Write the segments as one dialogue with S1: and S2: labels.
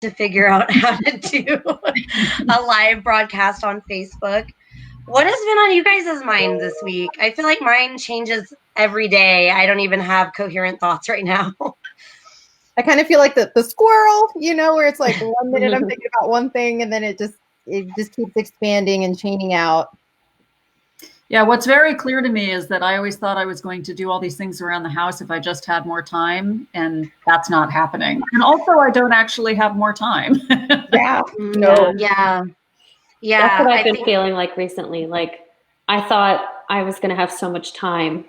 S1: to figure out how to do a live broadcast on Facebook. What has been on you guys' mind this week? I feel like mine changes every day. I don't even have coherent thoughts right now.
S2: I kind of feel like the squirrel, where it's like 1 minute I'm thinking about one thing and then it just keeps expanding and chaining out.
S3: Yeah, what's very clear to me is that I always thought I was going to do all these things around the house if I just had more time, and that's not happening. And also, I don't actually have more time.
S2: Yeah.
S1: No. Yeah.
S4: That's what I've been feeling like recently. Like, I thought I was going to have so much time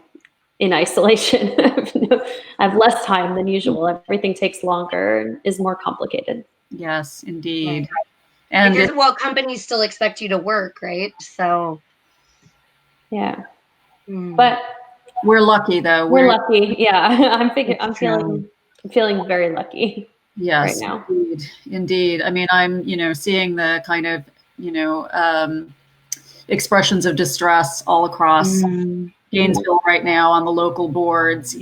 S4: in isolation. I have less time than usual. Everything takes longer and is more complicated.
S3: Yes, indeed.
S1: Right.
S3: And
S1: because, companies still expect you to work, right? So,
S4: yeah. But
S3: we're lucky, though.
S4: We're lucky. Yeah, I'm feeling very lucky.
S3: Yes,
S4: right now.
S3: Indeed. I mean, I'm, seeing the kind of, expressions of distress all across Gainesville right now on the local boards,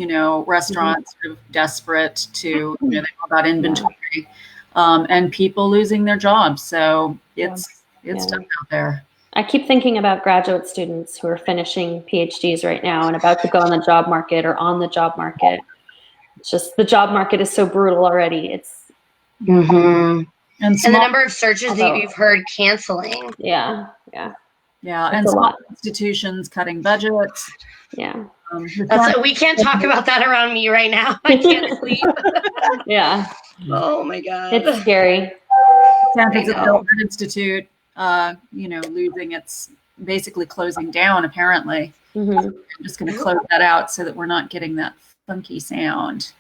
S3: restaurants sort of desperate to, they talk about inventory, and people losing their jobs. So it's tough out there.
S4: I keep thinking about graduate students who are finishing PhDs right now and about to go on the job market or on the job market. It's just the job market is so brutal already. It's
S1: and the number of searches that you've heard canceling.
S4: Yeah,
S3: and small institutions cutting budgets.
S4: Yeah,
S1: we can't talk about that around me right now. I can't sleep.
S4: Yeah.
S1: Oh my God,
S4: it's scary.
S3: San Francisco Art Institute, losing its, basically closing down. Apparently, so I'm just going to close that out so that we're not getting that funky sound.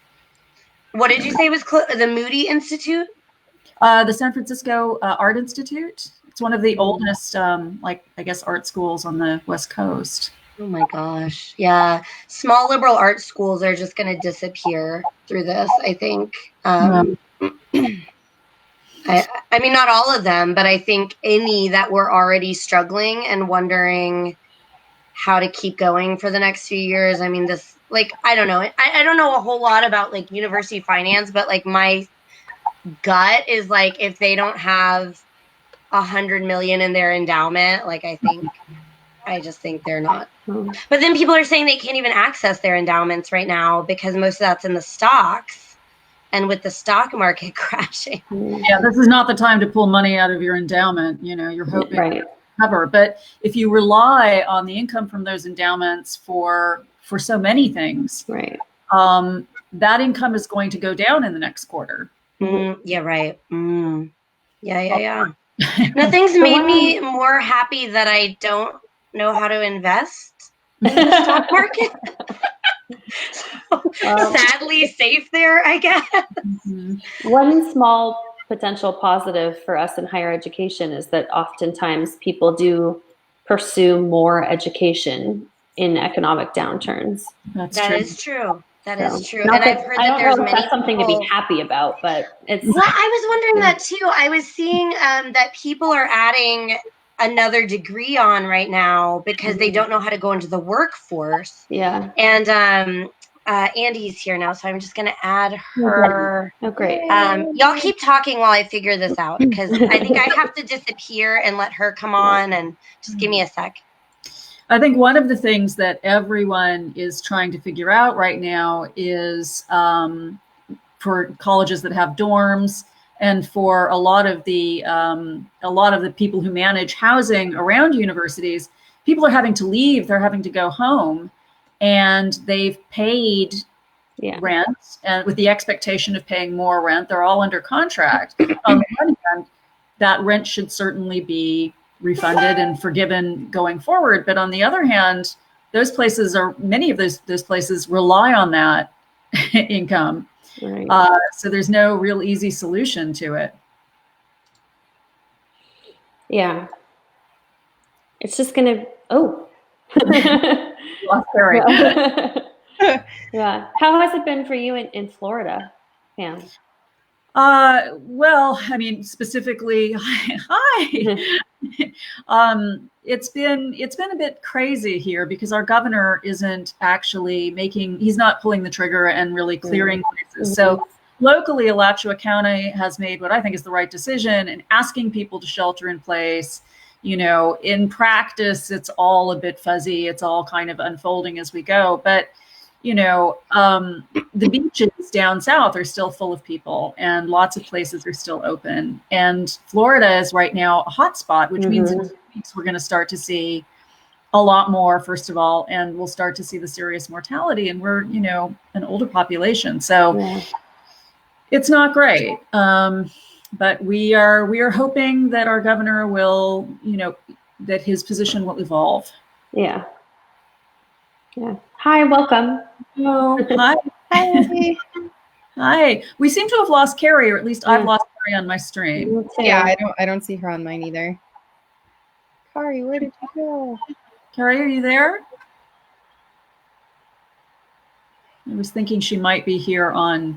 S1: What did you say was the Moody Institute?
S3: The San Francisco Art Institute. It's one of the oldest, art schools on the West Coast.
S1: Oh my gosh. Yeah. Small liberal art schools are just going to disappear through this, I think. I mean, not all of them, but I think any that were already struggling and wondering how to keep going for the next few years. I mean, I don't know. I don't know a whole lot about university finance, but my gut is if they don't have $100 million in their endowment, I just think they're not. But then people are saying they can't even access their endowments right now because most of that's in the stocks. And with the stock market crashing.
S3: Yeah, this is not the time to pull money out of your endowment. You're hoping to cover. But if you rely on the income from those endowments for so many things, that income is going to go down in the next quarter.
S1: Yeah, right. Yeah. Nothing's made me more happy that I don't know how to invest in the stock market. Sadly safe there, I guess.
S4: One small potential positive for us in higher education is that oftentimes people do pursue more education in economic downturns.
S1: That is true. And
S4: I've heard that there's many that's something to be happy about, but it's.
S1: Well, I was wondering that too. I was seeing that people are adding another degree on right now because they don't know how to go into the workforce.
S4: Yeah.
S1: And Andy's here now, so I'm just going to add her.
S4: Oh, great.
S1: Y'all keep talking while I figure this out because I think I have to disappear and let her come on, and just give me a sec.
S3: I think one of the things that everyone is trying to figure out right now is for colleges that have dorms, and for a lot of the people who manage housing around universities, people are having to leave. They're having to go home, and they've paid rent, and with the expectation of paying more rent. They're all under contract. On the one hand, that rent should certainly be refunded and forgiven going forward. But on the other hand, many of those places rely on that income.
S4: Right.
S3: So there's no real easy solution to it.
S4: Yeah. It's just going to, yeah. How has it been for you in Florida, Pam?
S3: Well, I mean, specifically, hi. It's been a bit crazy here because our governor isn't actually he's not pulling the trigger and really clearing places. So locally, Alachua County has made what I think is the right decision in asking people to shelter in place. In practice, it's all a bit fuzzy. It's all kind of unfolding as we go. But, the beaches down south are still full of people and lots of places are still open. And Florida is right now a hotspot, which means in 2 weeks we're going to start to see a lot more, first of all, and we'll start to see the serious mortality. And we're, an older population. So it's not great. But we are hoping that our governor will, that his position will evolve.
S4: Yeah. Hi, welcome.
S3: Oh, hi.
S2: Hi.
S3: Hi. We seem to have lost Carrie, or at least I've lost Carrie on my stream.
S2: Yeah, I don't see her on mine either. Kari, where did you go?
S3: Carrie, are you there? I was thinking she might be here on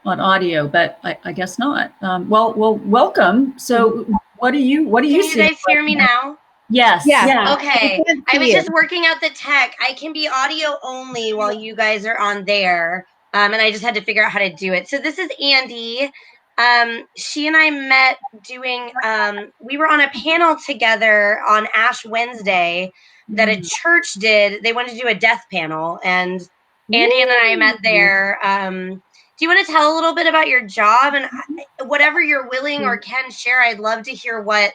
S3: audio, but I guess not. Well, welcome. So what do you
S1: Can you guys hear me now?
S3: Yes.
S2: Yeah.
S1: Okay. I was just working out the tech. I can be audio only while you guys are on there. And I just had to figure out how to do it. So this is Andy. She and I met doing, we were on a panel together on Ash Wednesday that a church did. They wanted to do a death panel, and Andy and I met there. Do you want to tell a little bit about your job, and whatever you're willing or can share? I'd love to hear what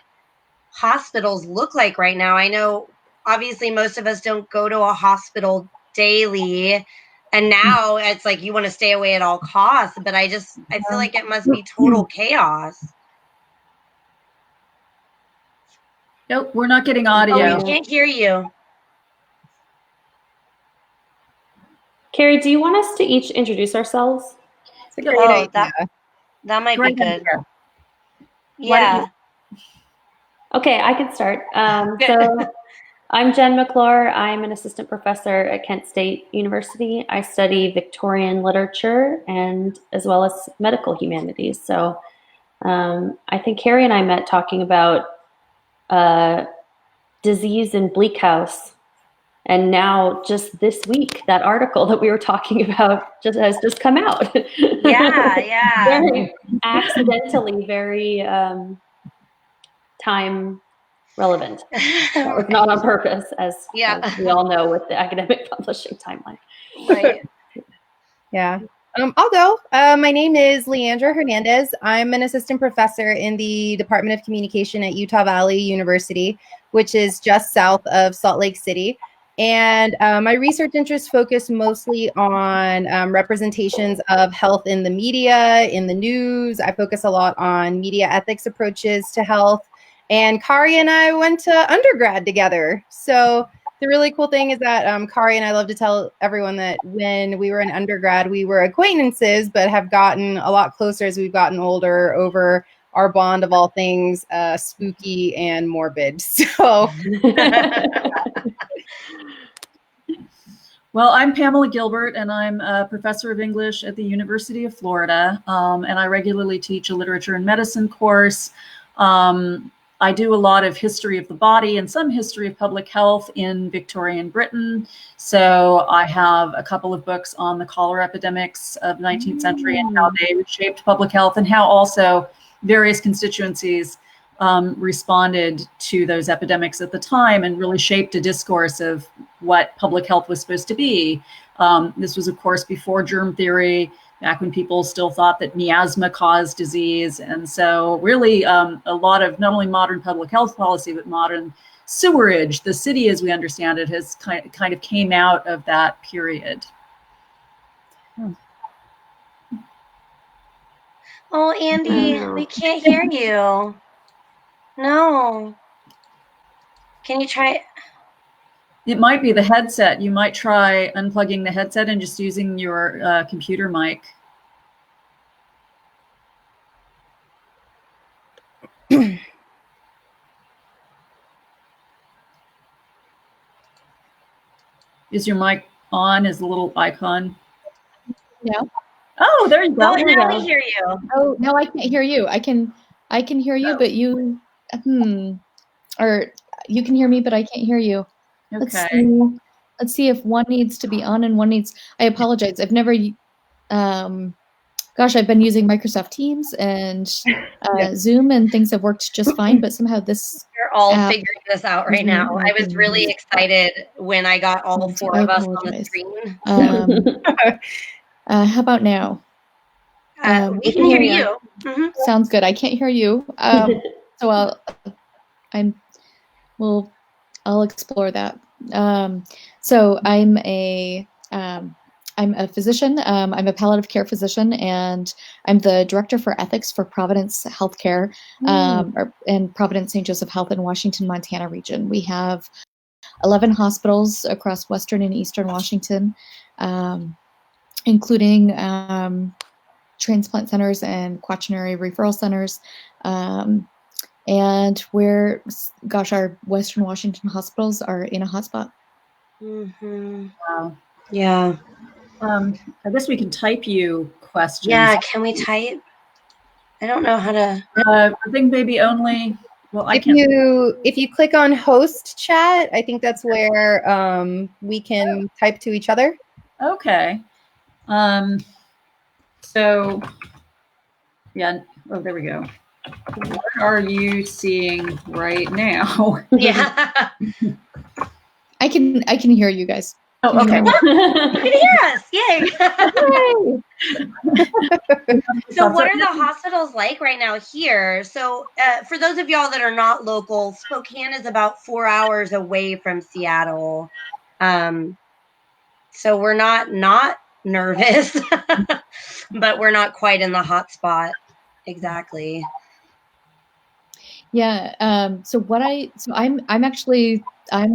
S1: hospitals look like right now. I know obviously most of us don't go to a hospital daily, and now it's like you want to stay away at all costs, but I feel like it must be total chaos.
S3: Nope, we're not getting audio.
S1: We can't hear you.
S4: Carrie, do you want us to each introduce ourselves?
S2: It's a great idea.
S1: That might be good.
S3: Yeah.
S4: Okay, I can start. So I'm Jen McClure. I'm an assistant professor at Kent State University. I study Victorian literature and as well as medical humanities. So I think Carrie and I met talking about disease in Bleak House. And now just this week, that article that we were talking about has just come out.
S1: Yeah.
S4: Very accidentally, very time relevant. That was not on purpose, as we all know with the academic publishing timeline.
S1: Right.
S2: Yeah. I'll go. My name is Leandra Hernandez. I'm an assistant professor in the Department of Communication at Utah Valley University, which is just south of Salt Lake City. And my research interests focus mostly on representations of health in the media, in the news. I focus a lot on media ethics approaches to health. And Kari and I went to undergrad together. So the really cool thing is that Kari and I love to tell everyone that when we were in undergrad, we were acquaintances, but have gotten a lot closer as we've gotten older over our bond of all things spooky and morbid. So...
S3: Well, I'm Pamela Gilbert, and I'm a professor of English at the University of Florida, and I regularly teach a literature and medicine course. I do a lot of history of the body and some history of public health in Victorian Britain. So I have a couple of books on the cholera epidemics of the 19th century and how they reshaped public health, and how also various constituencies responded to those epidemics at the time and really shaped a discourse of what public health was supposed to be. This was, of course, before germ theory, back when people still thought that miasma caused disease. And so really a lot of not only modern public health policy, but modern sewerage, the city as we understand it, has kind of came out of that period.
S1: Oh, Andy, we can't hear you. No. Can you try it?
S3: It might be the headset. You might try unplugging the headset and just using your computer mic. Is your mic on? Is the little icon?
S5: No.
S3: Oh, there you go.
S1: Oh, now we hear you.
S5: Oh, no, I can't hear you. I can hear you, but you, or you can hear me, but I can't hear you.
S3: Okay.
S5: Let's see if one needs to be on and one needs. I apologize. I've never gosh, I've been using Microsoft Teams and Zoom, and things have worked just fine, but somehow this
S1: We're all figuring this out right now. I was really excited when I got all four of us on the screen.
S5: How about now?
S1: We can hear you. Mm-hmm.
S5: Sounds good. I can't hear you. So I'll explore that. So I'm a physician. I'm a palliative care physician, and I'm the director for ethics for Providence Healthcare and Providence St. Joseph Health in Washington, Montana region. We have 11 hospitals across Western and Eastern Washington, including transplant centers and quaternary referral centers. And our Western Washington hospitals are in a hotspot.
S1: Mm-hmm.
S3: Wow.
S1: Yeah.
S3: I guess we can type you questions.
S1: Yeah, can we type? I don't know how to.
S3: I think maybe only. Well,
S2: if you click on host chat, I think that's where we can type to each other.
S3: Okay. So yeah. Oh, there we go. What are you seeing right now?
S1: Yeah.
S5: I can hear you guys.
S3: Oh, okay.
S1: You can hear us. Yay. So what are the hospitals like right now here? So for those of y'all that are not local, Spokane is about 4 hours away from Seattle. So we're not nervous, but we're not quite in the hot spot. Exactly.
S5: Yeah. I'm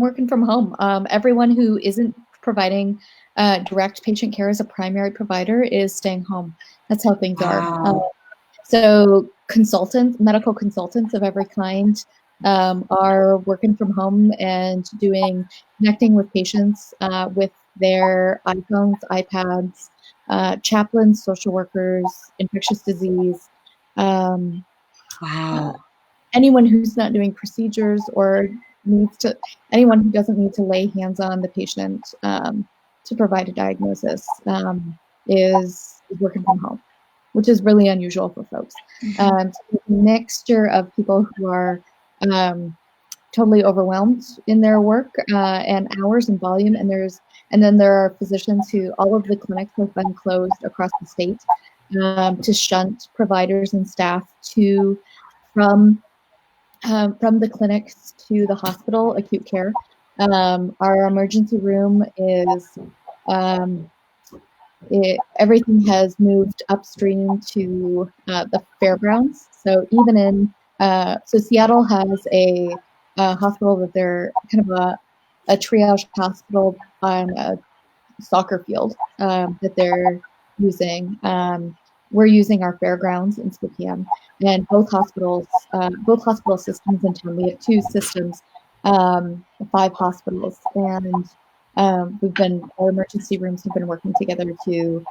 S5: working from home. Everyone who isn't providing direct patient care as a primary provider is staying home. That's how things are. So medical consultants of every kind are working from home and connecting with patients with their iPhones, iPads, chaplains, social workers, infectious disease.
S1: Wow.
S5: Anyone who's not doing procedures or anyone who doesn't need to lay hands on the patient to provide a diagnosis is working from home, which is really unusual for folks. So a mixture of people who are totally overwhelmed in their work and hours and volume, and then there are physicians who all of the clinics have been closed across the state to shunt providers and staff from the clinics to the hospital acute care. Our emergency room is everything has moved upstream to the fairgrounds. So even so Seattle has a hospital that they're kind of a triage hospital on a soccer field that they're using. We're using our fairgrounds in Spokane, and both hospital systems in town. We have 2 systems, 5 hospitals, and our emergency rooms have been working together to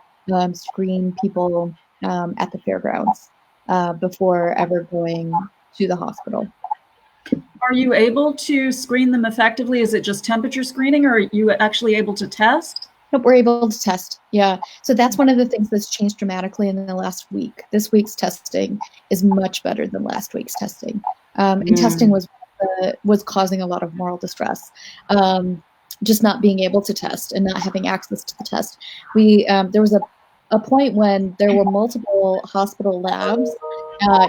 S5: screen people at the fairgrounds before ever going to the hospital.
S3: Are you able to screen them effectively? Is it just temperature screening, or are you actually able to test?
S5: Nope, we're able to test. Yeah. So that's one of the things that's changed dramatically in the last week. This week's testing is much better than last week's testing. And testing was causing a lot of moral distress. Just not being able to test and not having access to the test. There was a point when there were multiple hospital labs,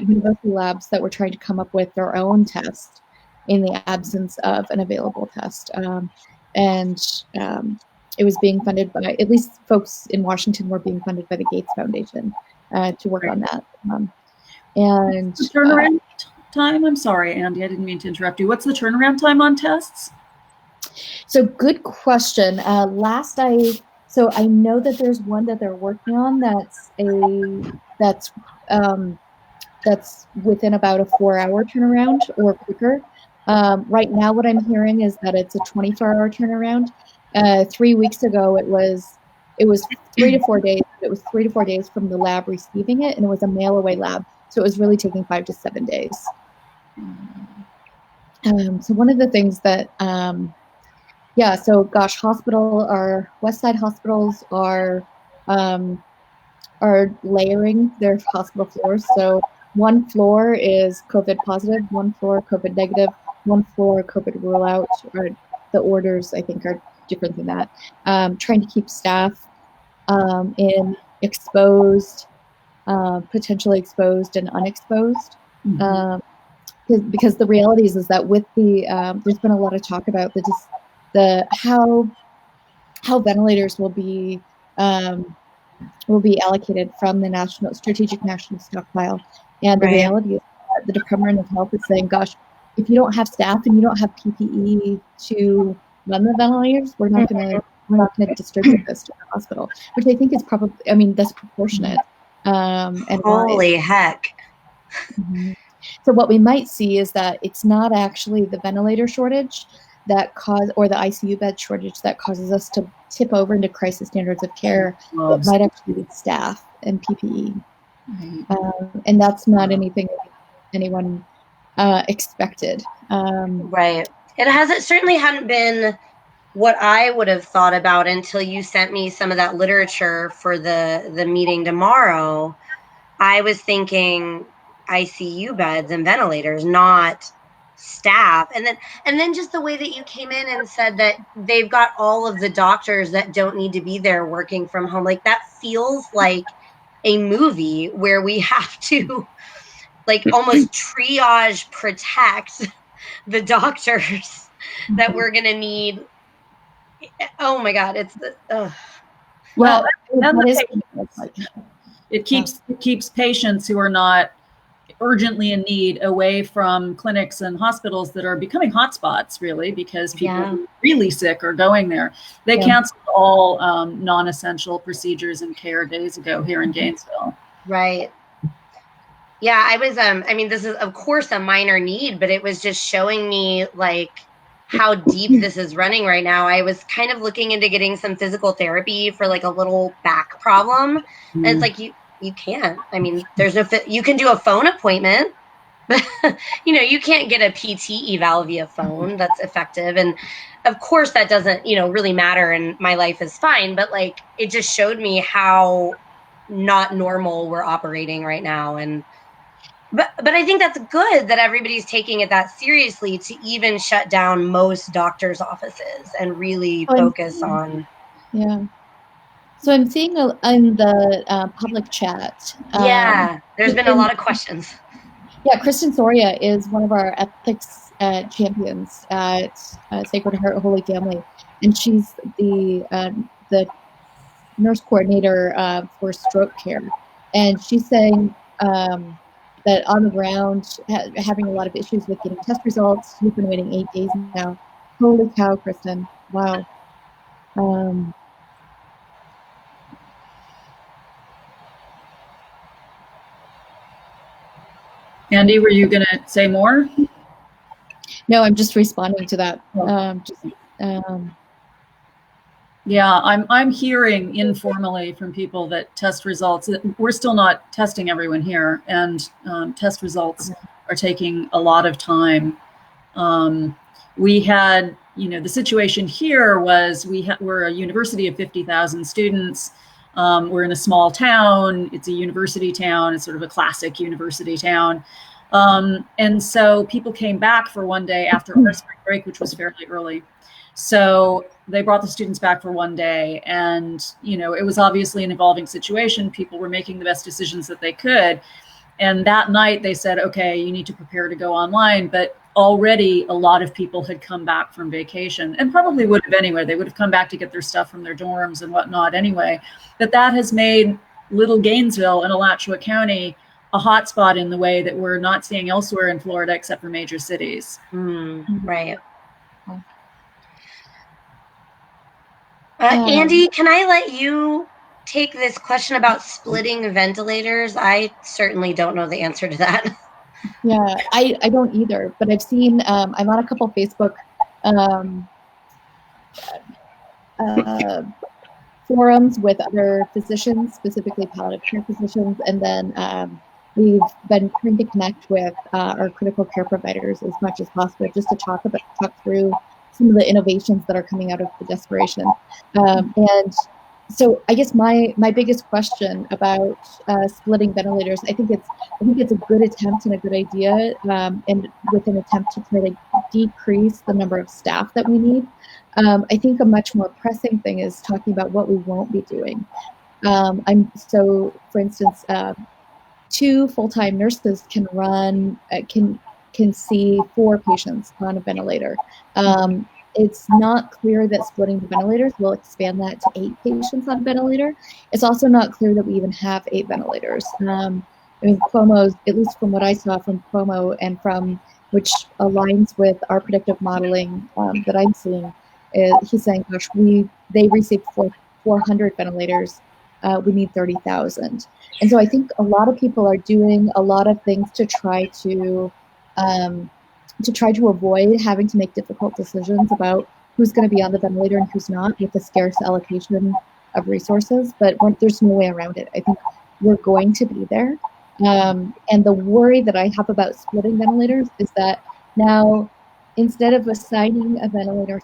S5: university labs that were trying to come up with their own test in the absence of an available test. It was being funded by, at least folks in Washington were being funded by the Gates Foundation to work on that. And
S3: the turnaround time? I'm sorry, Andy, I didn't mean to interrupt you. What's the turnaround time on tests?
S5: So good question. I know that there's one that they're working on that's within about a 4-hour turnaround or quicker. Right now, what I'm hearing is that it's a 24-hour turnaround. 3 weeks ago, it was 3 to 4 days. It was 3 to 4 days from the lab receiving it, and it was a mail-away lab, so it was really taking 5 to 7 days. So one of the things that, our West Side hospitals are are layering their hospital floors. So one floor is COVID positive, one floor COVID negative, one floor COVID rule out, or the orders I think are different than that. Trying to keep staff in exposed, potentially exposed and unexposed. Because the reality is that with the there's been a lot of talk about the how ventilators will be allocated from the strategic national stockpile, and the reality is that the Department of Health is saying, "Gosh, if you don't have staff and you don't have PPE to run the ventilators, we're not going to distribute this to the hospital," which I think is probably, I mean, that's proportionate. And
S1: holy heck.
S5: Mm-hmm. So what we might see is that it's not actually the ventilator shortage or the ICU bed shortage that causes us to tip over into crisis standards of care. It might actually be staff and PPE. And that's not anything anyone expected.
S1: Right. It certainly hadn't been what I would have thought about until you sent me some of that literature for the meeting tomorrow. I was thinking ICU beds and ventilators, not staff. And then just the way that you came in and said that they've got all of the doctors that don't need to be there working from home. Like, that feels like a movie where we have to like almost triage protect the doctors that we're going to need. Oh my God. It's
S3: well, it keeps patients who are not urgently in need away from clinics and hospitals that are becoming hotspots, really, because people who are really sick are going there. They canceled all non-essential procedures and care days ago here in Gainesville.
S1: Right. Yeah, I was, I mean, this is of course a minor need, but it was just showing me like how deep this is running right now. I was kind of looking into getting some physical therapy for like a little back problem. And it's like, you can't, I mean, you can do a phone appointment, but you can't get a PT eval via phone that's effective. And of course that doesn't, really matter. And my life is fine, but like, it just showed me how not normal we're operating right now. And But I think that's good that everybody's taking it that seriously to even shut down most doctors' offices and really focus on.
S5: Yeah. So I'm seeing in the public chat.
S1: There's been a lot of questions.
S5: Yeah, Kristen Soria is one of our ethics champions at Sacred Heart Holy Family, and she's the nurse coordinator for stroke care, and she's saying that on the ground, having a lot of issues with getting test results. You've been waiting 8 days now. Holy cow, Kristen! Wow.
S3: Andy, were you going to say more?
S5: No, I'm just responding to that.
S3: Yeah, I'm hearing informally from people that test results, we're still not testing everyone here, and test results are taking a lot of time. We had, the situation here was we're a university of 50,000 students. We're in a small town. It's a university town. It's sort of a classic university town. And so people came back for one day after our spring break, which was fairly early. So they brought the students back for one day, and it was obviously an evolving situation. People were making the best decisions that they could. And that night they said, okay, you need to prepare to go online. But already a lot of people had come back from vacation, and probably would have anyway. They would have come back to get their stuff from their dorms and whatnot anyway. But that has made Little Gainesville and Alachua County a hotspot in the way that we're not seeing elsewhere in Florida except for major cities.
S1: Right. Andy, can I let you take this question about splitting ventilators? I certainly don't know the answer to that.
S5: Yeah, I don't either, but I've seen, I'm on a couple Facebook forums with other physicians, specifically palliative care physicians, and then we've been trying to connect with our critical care providers as much as possible, just to talk through some of the innovations that are coming out of the desperation. And so I guess my biggest question about splitting ventilators, I think it's a good attempt and a good idea, and with an attempt to try to decrease the number of staff that we need. I think a much more pressing thing is talking about what we won't be doing. For instance, 2 full-time nurses can see 4 patients on a ventilator. It's not clear that splitting the ventilators will expand that to 8 patients on a ventilator. It's also not clear that we even have 8 ventilators. I mean, Cuomo's, at least from what I saw from Cuomo and from which aligns with our predictive modeling that I'm seeing, he's saying, gosh, they received 400 ventilators. We need 30,000. And so I think a lot of people are doing a lot of things to try to avoid having to make difficult decisions about who's going to be on the ventilator and who's not with the scarce allocation of resources. But there's no way around it. I think we're going to be there. And the worry that I have about splitting ventilators is that now, instead of assigning a ventilator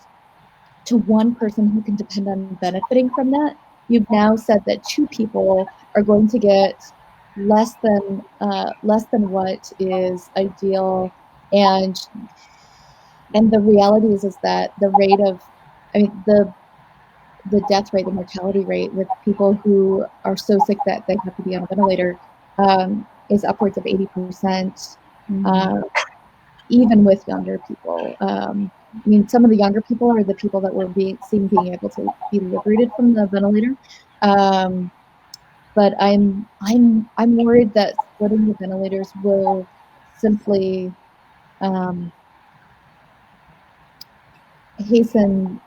S5: to one person who can depend on benefiting from that, you've now said that 2 people are going to get less than what is ideal, and the reality is that the rate of, I mean, the death rate, the mortality rate with people who are so sick that they have to be on a ventilator is upwards of 80%, even with younger people. I mean, some of the younger people are the people that were being able to be liberated from the ventilator. But I'm worried that splitting the ventilators will simply hasten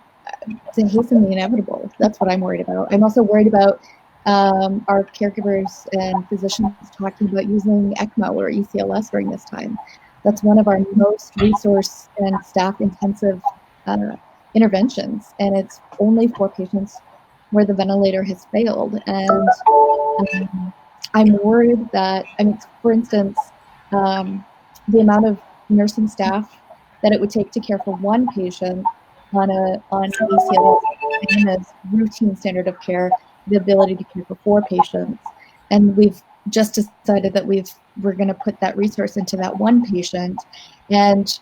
S5: the inevitable. That's what I'm worried about. I'm also worried about our caregivers and physicians talking about using ECMO or ECLS during this time. That's one of our most resource and staff intensive interventions, and it's only for patients where the ventilator has failed. And I'm worried that, I mean, for instance, the amount of nursing staff that it would take to care for one patient on ECLS as routine standard of care, the ability to care for 4 patients, and we've just decided that we're going to put that resource into that one patient. And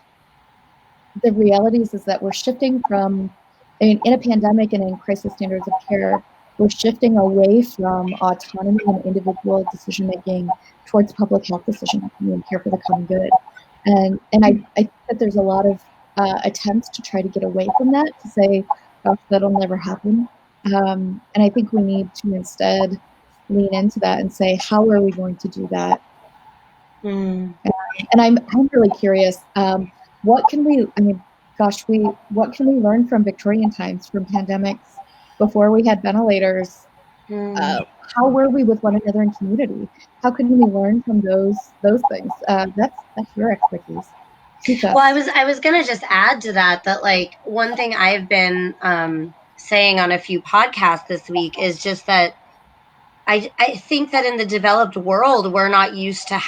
S5: the reality is that we're shifting from, in a pandemic and in crisis standards of care, we're shifting away from autonomy and individual decision making towards public health decision making and care for the common good. And I think that there's a lot of attempts to try to get away from that, to say, gosh, that'll never happen. And I think we need to instead lean into that and say, how are we going to do that? And I'm really curious, what can we learn from Victorian times, from pandemics, before we had ventilators? How were we with one another in community? How can we learn from those things? That's your expertise.
S1: Well, I was gonna just add to that like one thing I've been saying on a few podcasts this week is just that I think that in the developed world, we're not used to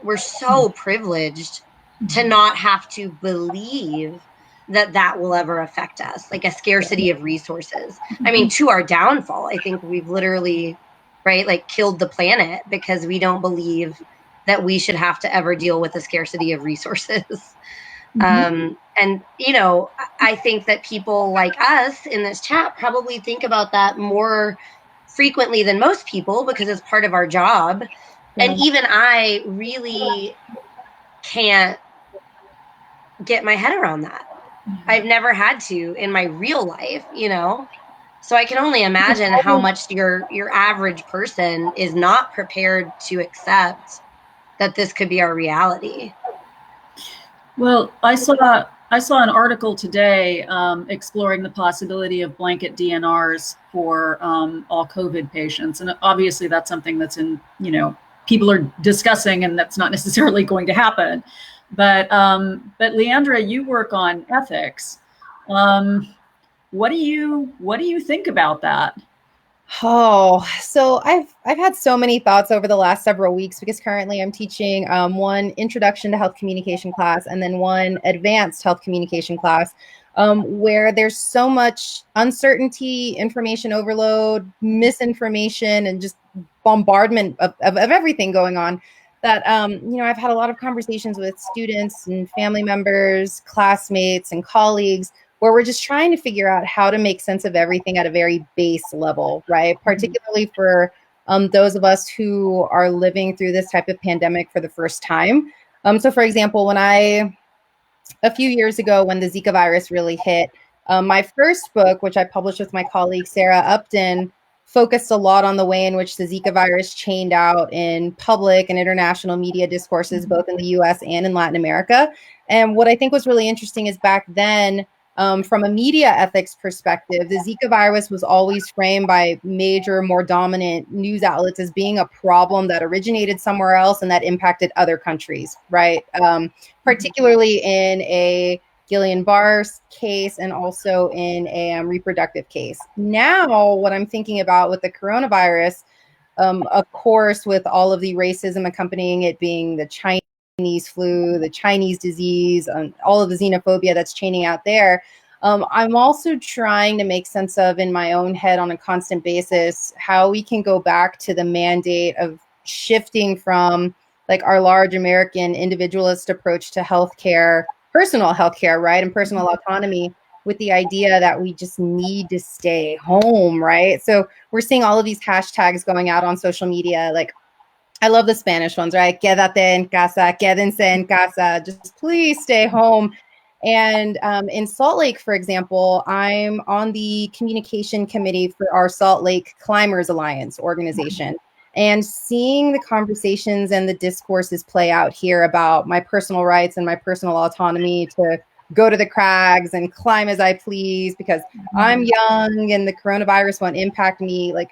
S1: we're so privileged to not have to believe that will ever affect us, like a scarcity of resources. I mean, to our downfall, I think we've literally, right, like killed the planet because we don't believe that we should have to ever deal with a scarcity of resources. And, you know, I think that people like us in this chat probably think about that more frequently than most people because it's part of our job. And even I really can't get my head around that. I've never had to in my real life, you know? So I can only imagine how much your average person is not prepared to accept that this could be our reality.
S3: Well, I saw an article today exploring the possibility of blanket DNRs for all COVID patients, and obviously that's something that's people are discussing, and that's not necessarily going to happen. But Leandra, you work on ethics. What do you think about that?
S2: Oh, so I've had so many thoughts over the last several weeks because currently I'm teaching one introduction to health communication class and then one advanced health communication class, where there's so much uncertainty, information overload, misinformation, and just bombardment of everything going on that, I've had a lot of conversations with students and family members, classmates, and colleagues where we're just trying to figure out how to make sense of everything at a very base level, right? Particularly for those of us who are living through this type of pandemic for the first time. So, for example, a few years ago when the Zika virus really hit, my first book, which I published with my colleague Sarah Upton, focused a lot on the way in which the Zika virus chained out in public and international media discourses, both in the US and in Latin America. And what I think was really interesting is back then, from a media ethics perspective, the Zika virus was always framed by major, more dominant news outlets as being a problem that originated somewhere else and that impacted other countries, right? Particularly in a Guillain-Barré case and also in a reproductive case. Now, what I'm thinking about with the coronavirus, of course, with all of the racism accompanying it being the Chinese flu, the Chinese disease, all of the xenophobia that's chaining out there, I'm also trying to make sense of in my own head on a constant basis how we can go back to the mandate of shifting from like our large American individualist approach to healthcare, personal healthcare, right, and personal autonomy, with the idea that we just need to stay home, right? So we're seeing all of these hashtags going out on social media. Like, I love the Spanish ones, right? Quédate en casa, quédense en casa, just please stay home. And in Salt Lake, for example, I'm on the communication committee for our Salt Lake Climbers Alliance organization. And seeing the conversations and the discourses play out here about my personal rights and my personal autonomy to go to the crags and climb as I please because I'm young and the coronavirus won't impact me. Like,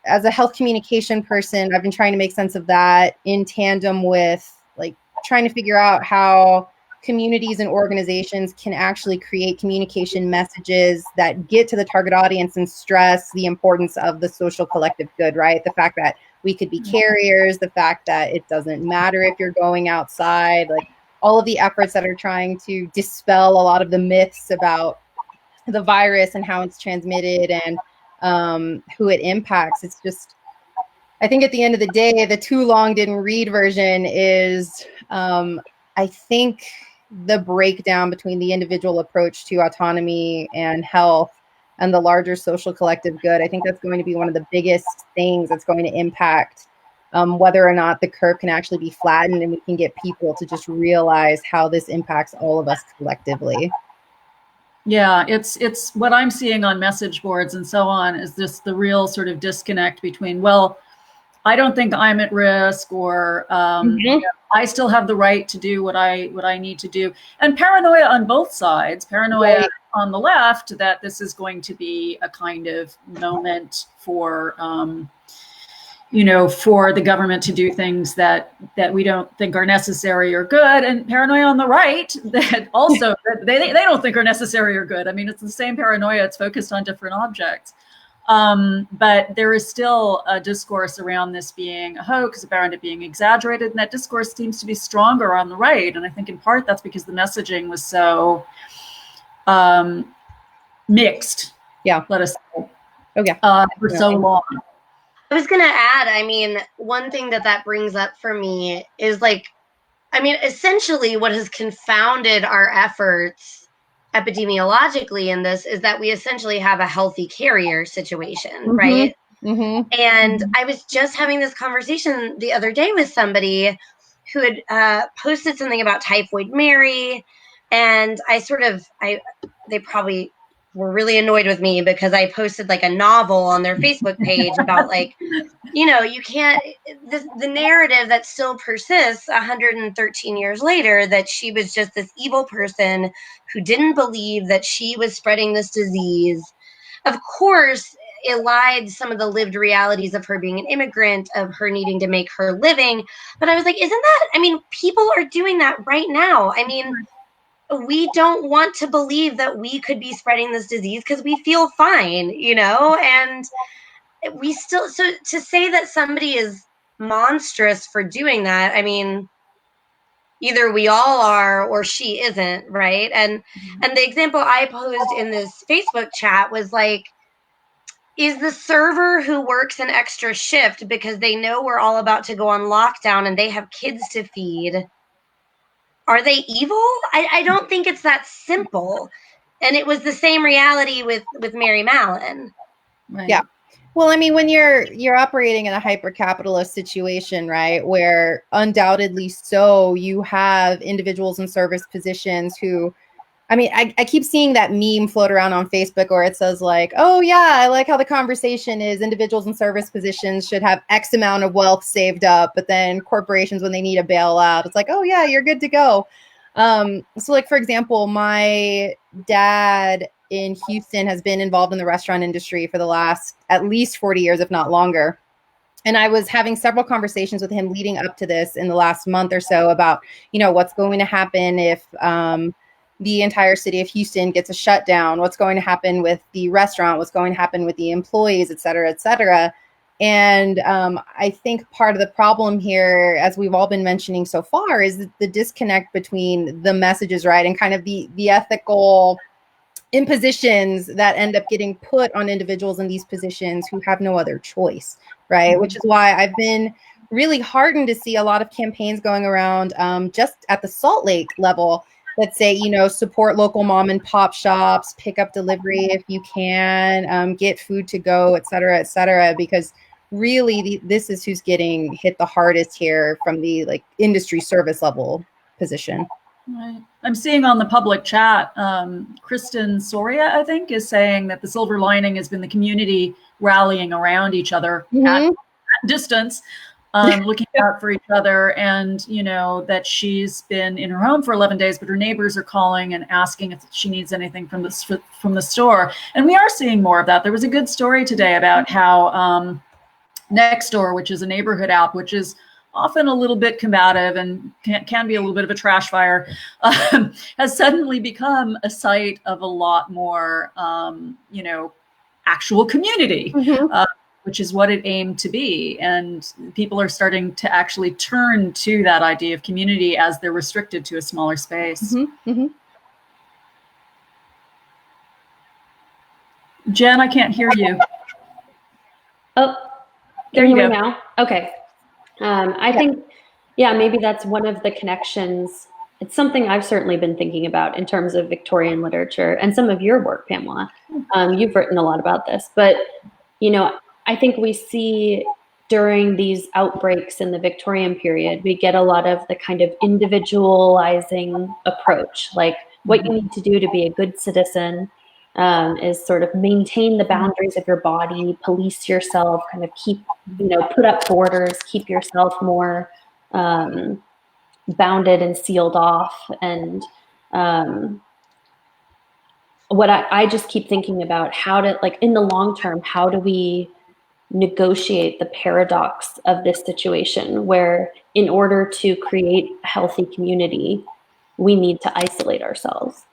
S2: as a health communication person, I've been trying to make sense of that in tandem with like trying to figure out how communities and organizations can actually create communication messages that get to the target audience and stress the importance of the social collective good, right? The fact that we could be carriers, the fact that it doesn't matter if you're going outside, like all of the efforts that are trying to dispel a lot of the myths about the virus and how it's transmitted and who it impacts. It's just, I think at the end of the day, the too long didn't read version is, I think, the breakdown between the individual approach to autonomy and health and the larger social collective good. I think that's going to be one of the biggest things that's going to impact whether or not the curve can actually be flattened and we can get people to just realize how this impacts all of us collectively.
S3: Yeah, it's what I'm seeing on message boards and so on is this the real sort of disconnect between, well, I don't think I'm at risk, or I still have the right to do what I need to do, and paranoia on both sides. Paranoia on the left that this is going to be a kind of moment for for the government to do things that we don't think are necessary or good, and paranoia on the right that also they don't think are necessary or good. I mean, it's the same paranoia, it's focused on different objects. But there is still a discourse around this being a hoax, around it being exaggerated, and that discourse seems to be stronger on the right. And I think in part that's because the messaging was so mixed.
S2: Yeah.
S3: Let us say.
S2: Oh, yeah.
S3: For so long.
S1: I was going to add, I mean, one thing that brings up for me is like, I mean, essentially what has confounded our efforts epidemiologically in this is that we essentially have a healthy carrier situation, right? And I was just having this conversation the other day with somebody who had posted something about Typhoid Mary, and they probably were really annoyed with me because I posted like a novel on their Facebook page about like, you can't, the narrative that still persists 113 years later, that she was just this evil person who didn't believe that she was spreading this disease. Of course, elide some of the lived realities of her being an immigrant, of her needing to make her living. But I was like, people are doing that right now. I mean, we don't want to believe that we could be spreading this disease because we feel fine, and we still, so to say that somebody is monstrous for doing that, I mean, either we all are or she isn't, right? And the example I posed in this Facebook chat was like, is the server who works an extra shift because they know we're all about to go on lockdown and they have kids to feed, are they evil? I don't think it's that simple. And it was the same reality with Mary Mallon.
S3: Right.
S2: Yeah. Well, I mean, when you're operating in a hyper-capitalist situation, right, where undoubtedly so you have individuals in service positions who, I mean, I keep seeing that meme float around on Facebook where it says like, oh yeah, I like how the conversation is individuals in service positions should have X amount of wealth saved up, but then corporations, when they need a bailout, it's like, oh yeah, you're good to go. So like, for example, my dad in Houston has been involved in the restaurant industry for the last at least 40 years, if not longer. And I was having several conversations with him leading up to this in the last month or so about, what's going to happen if the entire city of Houston gets a shutdown, what's going to happen with the restaurant, what's going to happen with the employees, et cetera, et cetera. And I think part of the problem here, as we've all been mentioning so far, is the disconnect between the messages, right, and kind of the ethical impositions that end up getting put on individuals in these positions who have no other choice, right? Which is why I've been really heartened to see a lot of campaigns going around just at the Salt Lake level that say, support local mom and pop shops, pick up delivery if you can, get food to go, et cetera, because really this is who's getting hit the hardest here from the like industry service level position.
S3: Right. I'm seeing on the public chat, Kristen Soria, I think, is saying that the silver lining has been the community rallying around each other at distance, looking out for each other. And, that she's been in her home for 11 days, but her neighbors are calling and asking if she needs anything from the store. And we are seeing more of that. There was a good story today about how Nextdoor, which is a neighborhood app, which is often a little bit combative and can be a little bit of a trash fire, has suddenly become a site of a lot more, actual community, which is what it aimed to be. And people are starting to actually turn to that idea of community as they're restricted to a smaller space. Jen, I can't hear you.
S4: Oh, there you go. Now? Okay. I think, maybe that's one of the connections. It's something I've certainly been thinking about in terms of Victorian literature and some of your work, Pamela. You've written a lot about this, but, I think we see during these outbreaks in the Victorian period, we get a lot of the kind of individualizing approach, like what you need to do to be a good citizen is sort of maintain the boundaries of your body, police yourself, kind of keep, put up borders, keep yourself more bounded and sealed off. And what I just keep thinking about how to, like in the long term, how do we negotiate the paradox of this situation where in order to create a healthy community, we need to isolate ourselves.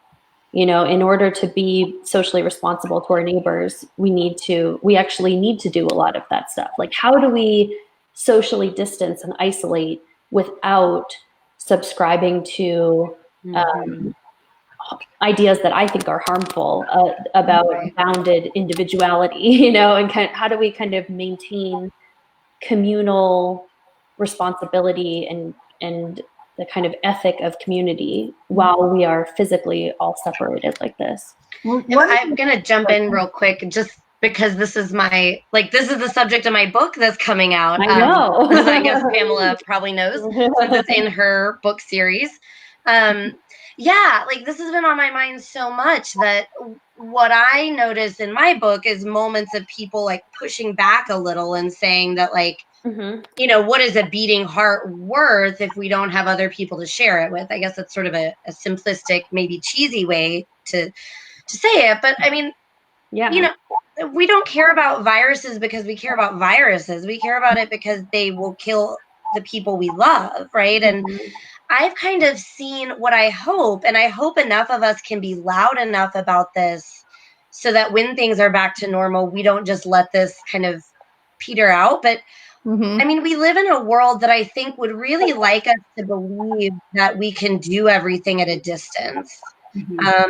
S4: In order to be socially responsible to our neighbors, we actually need to do a lot of that stuff. Like, how do we socially distance and isolate without subscribing to ideas that I think are harmful about bounded individuality, and how do we kind of maintain communal responsibility and the kind of ethic of community while we are physically all separated like this.
S1: Well, I'm going to jump in real quick just because this is the subject of my book that's coming out.
S4: I know.
S1: As I guess Pamela probably knows since it's in her book series. This has been on my mind so much that what I notice in my book is moments of people like pushing back a little and saying that like, what is a beating heart worth if we don't have other people to share it with? I guess that's sort of a simplistic, maybe cheesy way to say it. But I mean, we don't care about viruses because we care about viruses. We care about it because they will kill the people we love, right? And I've kind of seen what I hope, and I hope enough of us can be loud enough about this so that when things are back to normal, we don't just let this kind of peter out. But I mean, we live in a world that I think would really like us to believe that we can do everything at a distance.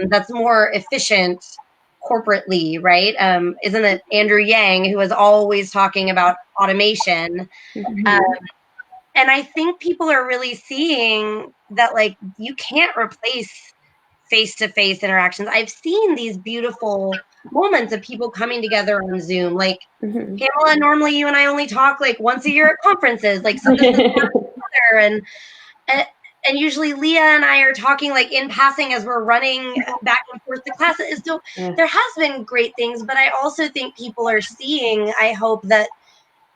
S1: That's more efficient corporately, right? Isn't it Andrew Yang who is always talking about automation? And I think people are really seeing that, like, you can't replace face-to-face interactions. I've seen these beautiful moments of people coming together on Zoom. Like, Pamela, normally you and I only talk like once a year at conferences, like something that's together, and usually Leah and I are talking like in passing as we're running back and forth to classes. So there has been great things, but I also think people are seeing, I hope that,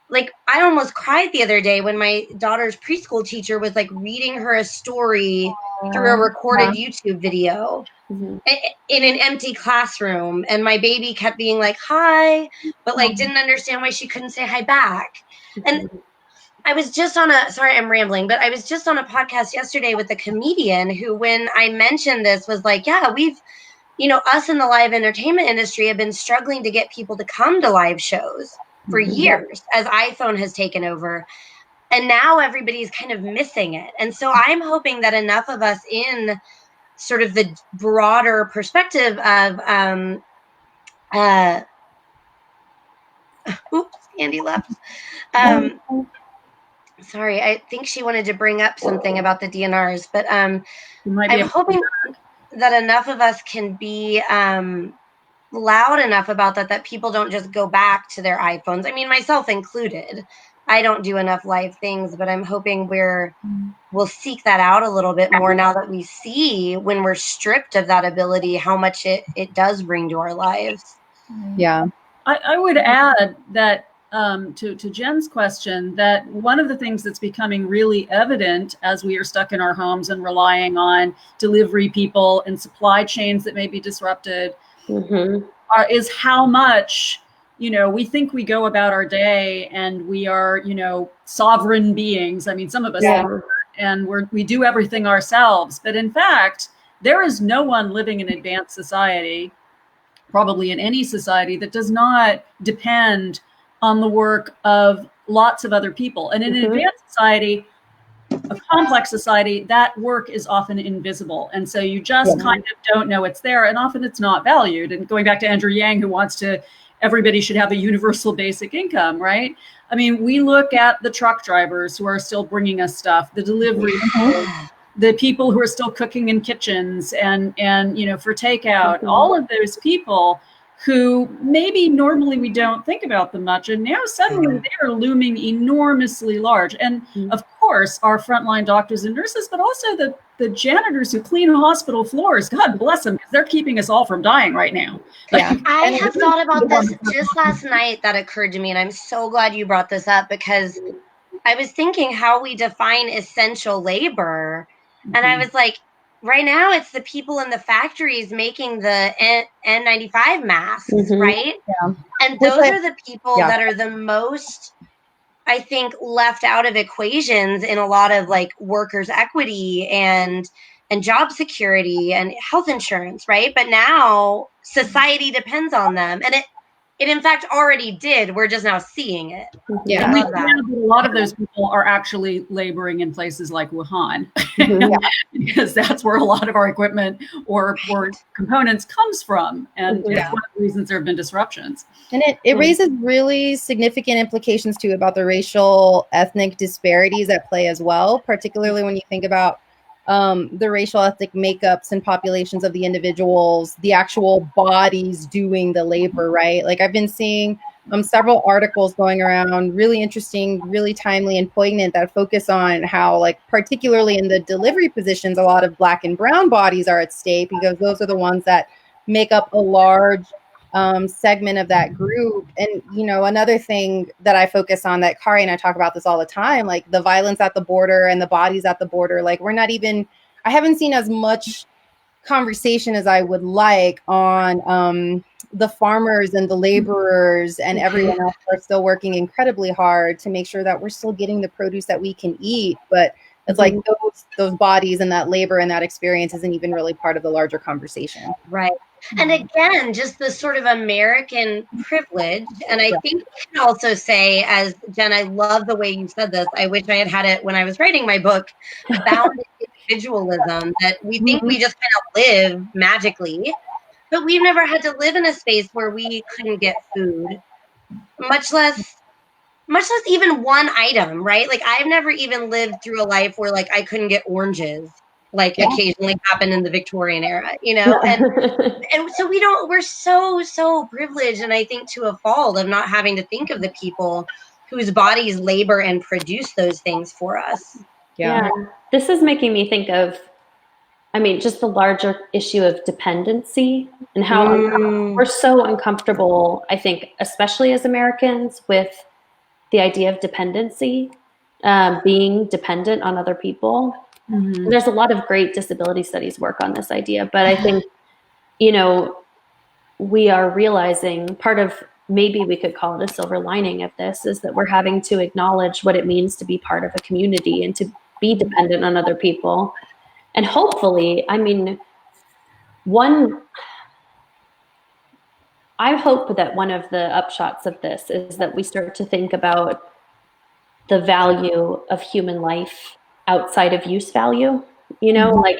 S1: like, I almost cried the other day when my daughter's preschool teacher was like reading her a story through a recorded YouTube video in an empty classroom. And my baby kept being like, hi, but like didn't understand why she couldn't say hi back. And I was just on sorry, I'm rambling, but I was just on a podcast yesterday with a comedian who, when I mentioned this, was like, yeah, we've, us in the live entertainment industry have been struggling to get people to come to live shows for years as iPhone has taken over. And now everybody's kind of missing it. And so I'm hoping that enough of us in sort of the broader perspective of, oops, Andy left. Sorry, I think she wanted to bring up something about the DNRs, but I'm hoping that enough of us can be loud enough about that people don't just go back to their iPhones. I mean, myself included. I don't do enough live things, but I'm hoping we'll seek that out a little bit more now that we see, when we're stripped of that ability, how much it does bring to our lives.
S2: Yeah.
S3: I would add that to Jen's question, that one of the things that's becoming really evident as we are stuck in our homes and relying on delivery people and supply chains that may be disrupted is how much, we think we go about our day and we are, sovereign beings. I mean, some of us are, and we do everything ourselves. But in fact, there is no one living in advanced society, probably in any society, that does not depend on the work of lots of other people. And in an advanced society, a complex society, that work is often invisible. And so you just kind of don't know it's there, and often it's not valued. And going back to Andrew Yang, who wants everybody should have a universal basic income, right? I mean, we look at the truck drivers who are still bringing us stuff, the delivery people, the people who are still cooking in kitchens and for takeout, all of those people who maybe normally we don't think about them much, and now suddenly they are looming enormously large. And of course, our frontline doctors and nurses, but also the janitors who clean hospital floors. God bless them, because they're keeping us all from dying right now.
S1: I have thought about this just last night. That occurred to me, and I'm so glad you brought this up, because I was thinking how we define essential labor, and I was like, right now it's the people in the factories making the N95 masks, right? And those are the people that are the most, I think, left out of equations in a lot of like workers' equity and job security and health insurance, right? But now society depends on them, and it in fact already did. We're just now seeing it.
S3: Yeah, a lot of those people are actually laboring in places like Wuhan, because that's where a lot of our equipment or components comes from, and it's one of the reasons there have been disruptions.
S2: And it raises really significant implications too about the racial, ethnic disparities at play as well, particularly when you think about the racial, ethnic makeups and populations of the individuals, the actual bodies doing the labor, right? Like, I've been seeing several articles going around, really interesting, really timely and poignant, that focus on how, like, particularly in the delivery positions, a lot of Black and brown bodies are at stake, because those are the ones that make up a large segment of that group. And, another thing that I focus on, that Kari and I talk about this all the time, like the violence at the border and the bodies at the border, like I haven't seen as much conversation as I would like on the farmers and the laborers and everyone else are still working incredibly hard to make sure that we're still getting the produce that we can eat. But It's like those bodies and that labor and that experience isn't even really part of the larger conversation.
S1: Right. And again, just the sort of American privilege. And I think we can also say, as Jen, I love the way you said this. I wish I had had it when I was writing my book, bounded individualism, that we think we just kind of live magically, but we've never had to live in a space where we couldn't get food, much less even one item, right? Like I've never even lived through a life where like I couldn't get oranges, like occasionally happened in the Victorian era, you know? And so we're so privileged, and I think to a fault of not having to think of the people whose bodies labor and produce those things for us.
S4: Yeah. This is making me think of, I mean, just the larger issue of dependency and how we're so uncomfortable, I think, especially as Americans, with the idea of dependency, being dependent on other people. There's a lot of great disability studies work on this idea, but I think, you know, we are realizing part of, maybe we could call it a silver lining of this, is that we're having to acknowledge what it means to be part of a community and to be dependent on other people. And hopefully, I mean, I hope that one of the upshots of this is that we start to think about the value of human life outside of use value. You know, like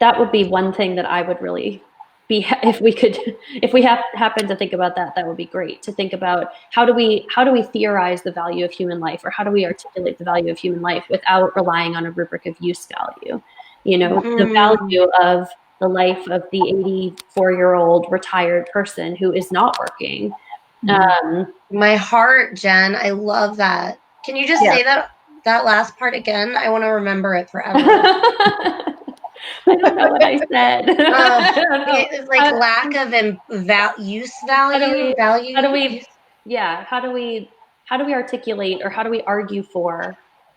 S4: that would be one thing that I would really be, if we happen to think about that, that would be great to think about. How do we theorize the value of human life, or how do we articulate the value of human life without relying on a rubric of use value? You know, the value of the life of the 84-year-old retired person who is not working.
S1: My heart, Jen, I love that. Can you just say that last part again? I want to remember it forever.
S4: I don't know what I said.
S1: It's like lack of use value.
S4: How do we articulate, or how do we argue for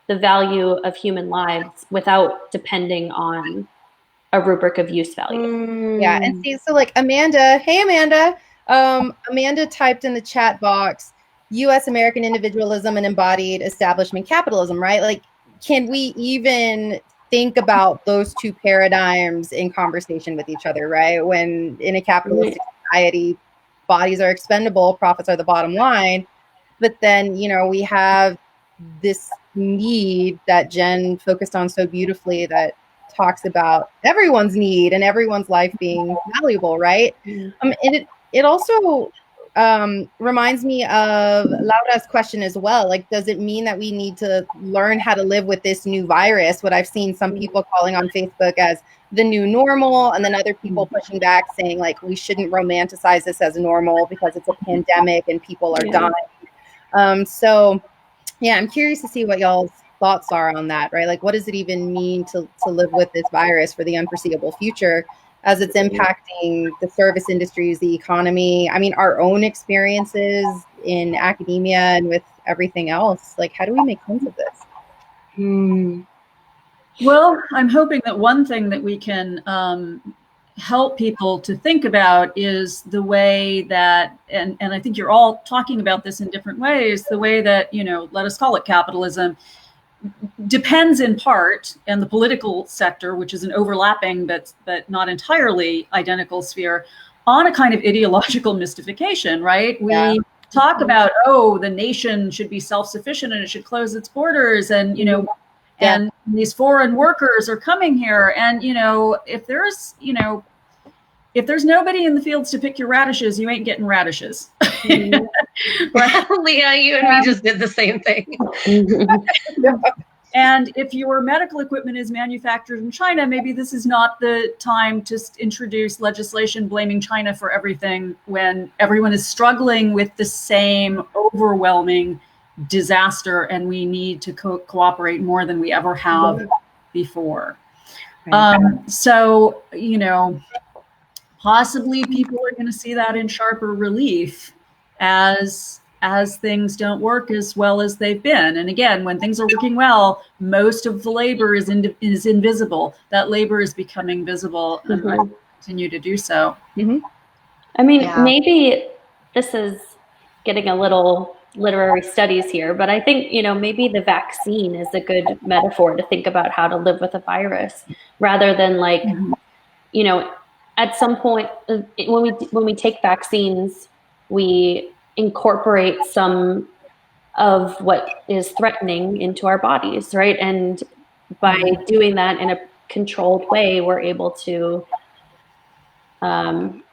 S4: the value of human lives without depending on a rubric of use value?
S2: Yeah, and see, so like Amanda, hey Amanda, Amanda typed in the chat box, U.S. American individualism and embodied establishment capitalism, right? Like, can we even think about those two paradigms in conversation with each other, right? When in a capitalistic society, bodies are expendable, profits are the bottom line, but then, you know, we have this need that Jen focused on so beautifully that talks about everyone's need and everyone's life being valuable, right? And it also reminds me of Laura's question as well. Like, does it mean that we need to learn how to live with this new virus? What I've seen some people calling on Facebook as the new normal, and then other people pushing back saying like we shouldn't romanticize this as normal because it's a pandemic and people are dying. So yeah, I'm curious to see what y'all's thoughts are on that, right? Like, what does it even mean to live with this virus for the unforeseeable future as it's impacting the service industries, the economy? I mean, our own experiences in academia and with everything else. Like, how do we make sense of this?
S3: Well, I'm hoping that one thing that we can help people to think about is the way that, and I think you're all talking about this in different ways, the way that, you know, let us call it capitalism, depends in part, and the political sector, which is an overlapping but not entirely identical sphere, on a kind of ideological mystification, right? We talk about, oh, the nation should be self-sufficient and it should close its borders, and, you know, and these foreign workers are coming here, and, you know, if there's nobody in the fields to pick your radishes, you ain't getting radishes.
S1: Right? Leah, you and me just did the same thing.
S3: And if your medical equipment is manufactured in China, maybe this is not the time to introduce legislation blaming China for everything when everyone is struggling with the same overwhelming disaster, and we need to cooperate more than we ever have before. So, you know, possibly people are going to see that in sharper relief as things don't work as well as they've been. And again, when things are working well, most of the labor is invisible. That labor is becoming visible and will continue to do so.
S4: I mean, maybe this is getting a little literary studies here, but I think, maybe the vaccine is a good metaphor to think about how to live with a virus rather than like, at some point when we take vaccines, we incorporate some of what is threatening into our bodies, right? And by doing that in a controlled way, we're able to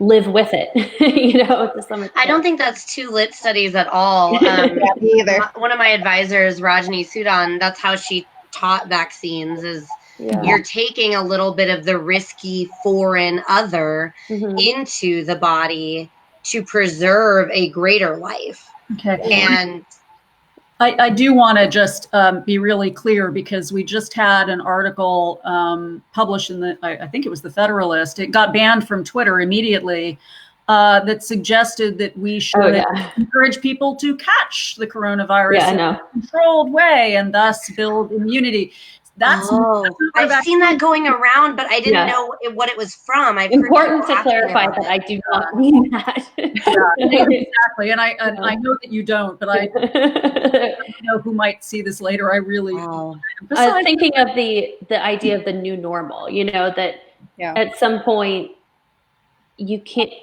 S4: live with it, to some extent.
S1: I don't think that's two lit studies at all.
S2: Yeah, me either.
S1: One of my advisors, Rajni Sudan, that's how she taught vaccines is you're taking a little bit of the risky foreign other into the body to preserve a greater life.
S3: Okay.
S1: And
S3: I do want to just be really clear, because we just had an article published in I think it was the Federalist. It got banned from Twitter immediately, that suggested that we should encourage people to catch the coronavirus in a controlled way and thus build immunity. That's
S1: I've seen that going around, but I didn't know what it was from.
S4: Important to clarify that I do not mean that.
S3: Exactly, and I know that you don't, but I know who might see this later. I really.
S4: I was thinking of the idea of the new normal. That at some point you can't.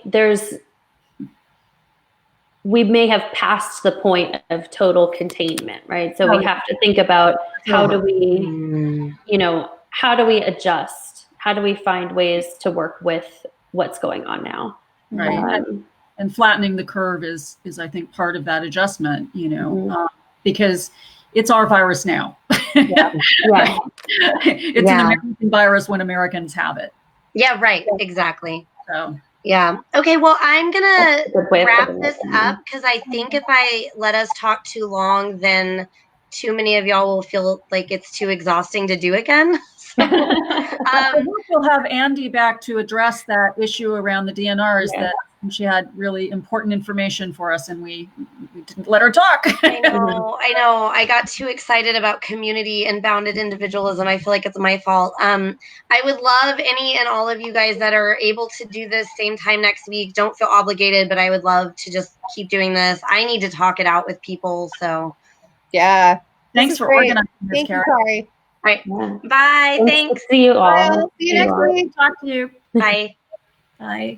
S4: We may have passed the point of total containment, right? So we have to think about how do we, how do we adjust? How do we find ways to work with what's going on now?
S3: Right. And flattening the curve is I think part of that adjustment, because it's our virus now. It's an American virus when Americans have it.
S1: Yeah, right. Exactly.
S3: So.
S1: Yeah. Okay. Well, I'm going to wrap this up because I think if I let us talk too long, then too many of y'all will feel like it's too exhausting to do again. So,
S3: we'll have Andy back to address that issue around the DNRs that she had really important information for us and we didn't let her talk.
S1: I know. I got too excited about community and bounded individualism. I feel like it's my fault. I would love any and all of you guys that are able to do this same time next week. Don't feel obligated, but I would love to just keep doing this. I need to talk it out with people. So
S2: yeah.
S3: Thanks for organizing this,
S2: Thank
S3: Kara.
S2: you, Kari.
S1: All right. Bye. Thanks.
S4: See you all.
S2: Well, see you next week.
S3: Talk to you.
S1: Bye.
S3: Bye.